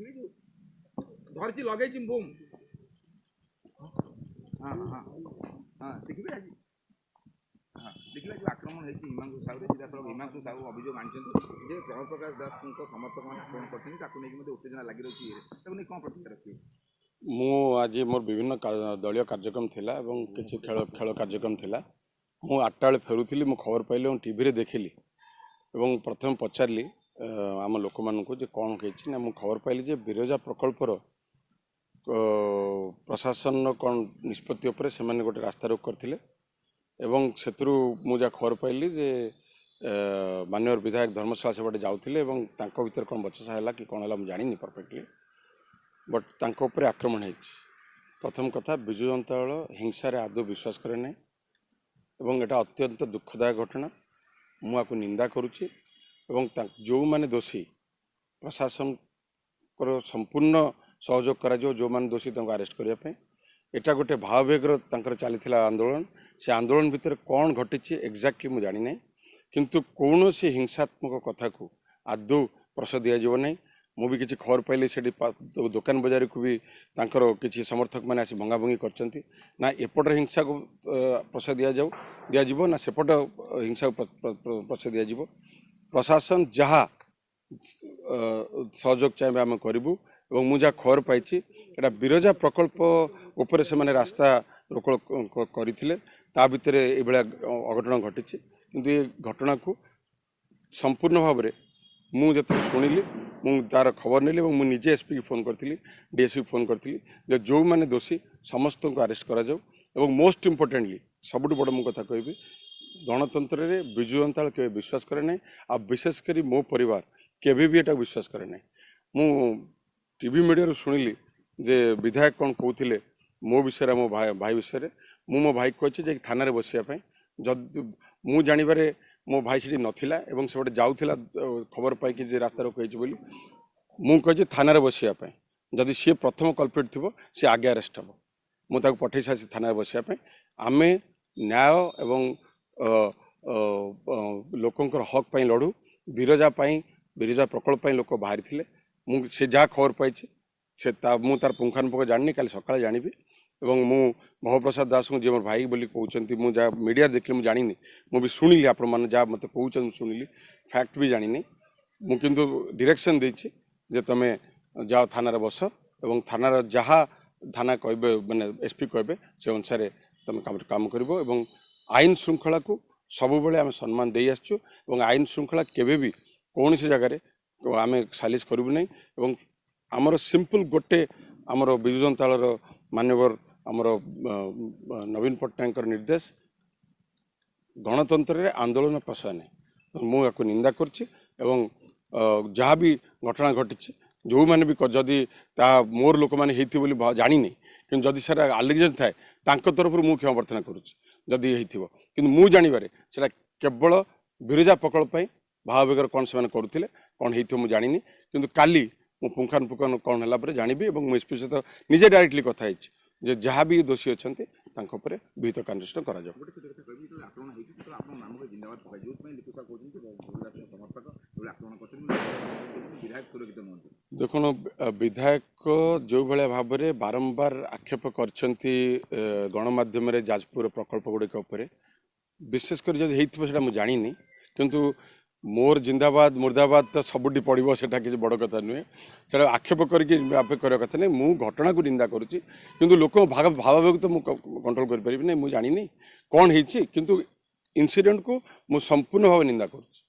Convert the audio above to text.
देखिले धरती लगे बूम हाँ हाँ हाँ देखिए आज हाँ देखिए जो आक्रमण होती हिमांशु साहू सीधा सड़क हिमांशु साहू अभियोग आनी प्रभु प्रकाश दास समर्थक मैंने आक्रमण करते उत्तेजना लगी रही है कौन प्रतिक्रिया रखिए मु आज मोर विभिन्न दलीय कार्यक्रम थिला एवं किसी खेल खेल कार्यक्रम थिला मु 8टा बेले फेरुली मु खबर पाइली टीवी रे देखिली एवं प्रथम पचारली आम लोक मानू जे कौन कही मु खबर पाइली जे बिरजा प्रकल्पर प्रशासन कौन निष्पत्ति उपर से गोटे रास्ता रोक करथिले एवं सेतु मुझा खबर पाइली जे माननीय विधायक धर्मशाला सेपटे जाउथिले एवं तांको भीतर कौन बचसा है कि कौन है मुझे जानी परफेक्टली बट तांको ऊपर आक्रमण है। प्रथम कथा विजु जनता दल हिंसा आदौ विश्वास करे ना एवं एटा अत्यंत दुखदायक घटना मुझे निंदा करुच्ची एवं जो माने दोषी प्रशासन को संपूर्ण सहयोग करा जो माने दोषी अरेस्ट करने एटा गोटे भाववेगर चली आंदोलन से आंदोलन भितर कौन घटी एक्जाक्टली मुझे जानी ना किंतु कौन सी हिंसात्मक कथा को आदौ प्रश्रय दिज्व ना मु भी किसी खबर पाइली से दुकान बजार को भी किसी समर्थक मैंने आसी भंगाभंगी कर एपटर हिंसा को प्रश्रय दिज्व ना सेपट हिंसा को प्रश्रय दिज्व प्रशासन जहाँ सहयोग चाहिए आम करूँ और मुझे खबर पाई बिरजा प्रकल्प उपरे से माने रास्ता रोक करते भितर ये अघटन घटी किंतु ये घटना को संपूर्ण भाव में मुझे शुणिली मु तार खबर नेली मु निजे एसपी की फोन करी डीएसपी फोन करी जो मैंने दोषी समस्त को अरेस्ट करा मोस्ट इम्पोर्टेंटली सबुठ बड़ मु कथा कहि गणतंत्र रे विजु जनता के विश्वास करे ना आ विशेषकर मो परिवार केभी भी एटा विश्वास करे ना मु टीवी मीडिया शुणिली जे विधायक कौन कहते मो विषय मो भाई विषय मो भाई कही थाना रे बसिया जब मु जानिबारे मो भाई से नथिला एवं से जाऊला खबर पाई रास्ता रोक बोली मु कही थाना रे बसिया जदि सी प्रथम कल्प्रिट थी सी आगे अरेस्ट हम मुझे पठे सारी थाना बसिया आम न्याय एवं लोकंर हक पाई लड़ू बिरजा बिरजा प्रकल्प लोक बाहरी थे मुझे जहाँ खबर पाई से मु तार पुंखानुपुंख जानी काली सकाଳେ जानी एवं मु भवप्रसाद दास को जी मोर भाई बोली कहते मुझे मीडिया देखली मुझे जानी मुझे शुणिली आपण मैंने जहाँ मत कहते शुणिली फैक्ट भी जानी मु किंतु डायरेक्शन देछि जे तमे जाओ थाना बस एवं थाना जहाँ थाना कहे माने एसपी कहे से अनुसार तुम काम कर आईन श्रृंखला को सब बेले आम सम्मान दे आसचु आईन श्रृंखला केबे भी कौन सी जगार आम सालिश करूँ ना एवं आमर सिंपल गोटे आमर विजु जनता दल मान्यवर आमर नवीन पट्टनायक निर्देश गणतंत्र रे आंदोलन प्रश्रय नहीं मुझे निंदा करुच्ची जहाँ भी घटना घटी जो मैंने भी जदि मोर लोक मैंने होती जानी नहीं कि जदि सर आलिगेशन थाए तरफ मुझे क्षमा प्रार्थना करुच्ची जदि कि मुझे जानवर से केवल बिरजा प्रकल्प भाववेगर कौन से करुले कौन हो जानी कि काली मु पुंखानुपुंख कौन है जानी और एसपी सहित निजे डायरेक्टली कथा जे जहाँ भी दोषी अच्छा विहित कार्यानुष्ठान करा देखो विधायक जो भाया भाव में बारंबार आक्षेप कर गणमाध्यम जाजपुर प्रकल्प गुड़िक विशेषकर जब मुझे जानी किंतु मोर जिंदाबाद मुर्दाबाद तो सबुटी पड़ो से किसी बड़ कथा नुहे से आक्षेप करके कथा नहीं मु घटना को निंदा करुच्ची किंतु लोक भाव तो मुझे कंट्रोल कर पारि मुझे जानी कौन हो किंतु इंसिडेंट को मु संपूर्ण भाव निंदा करुच्ची।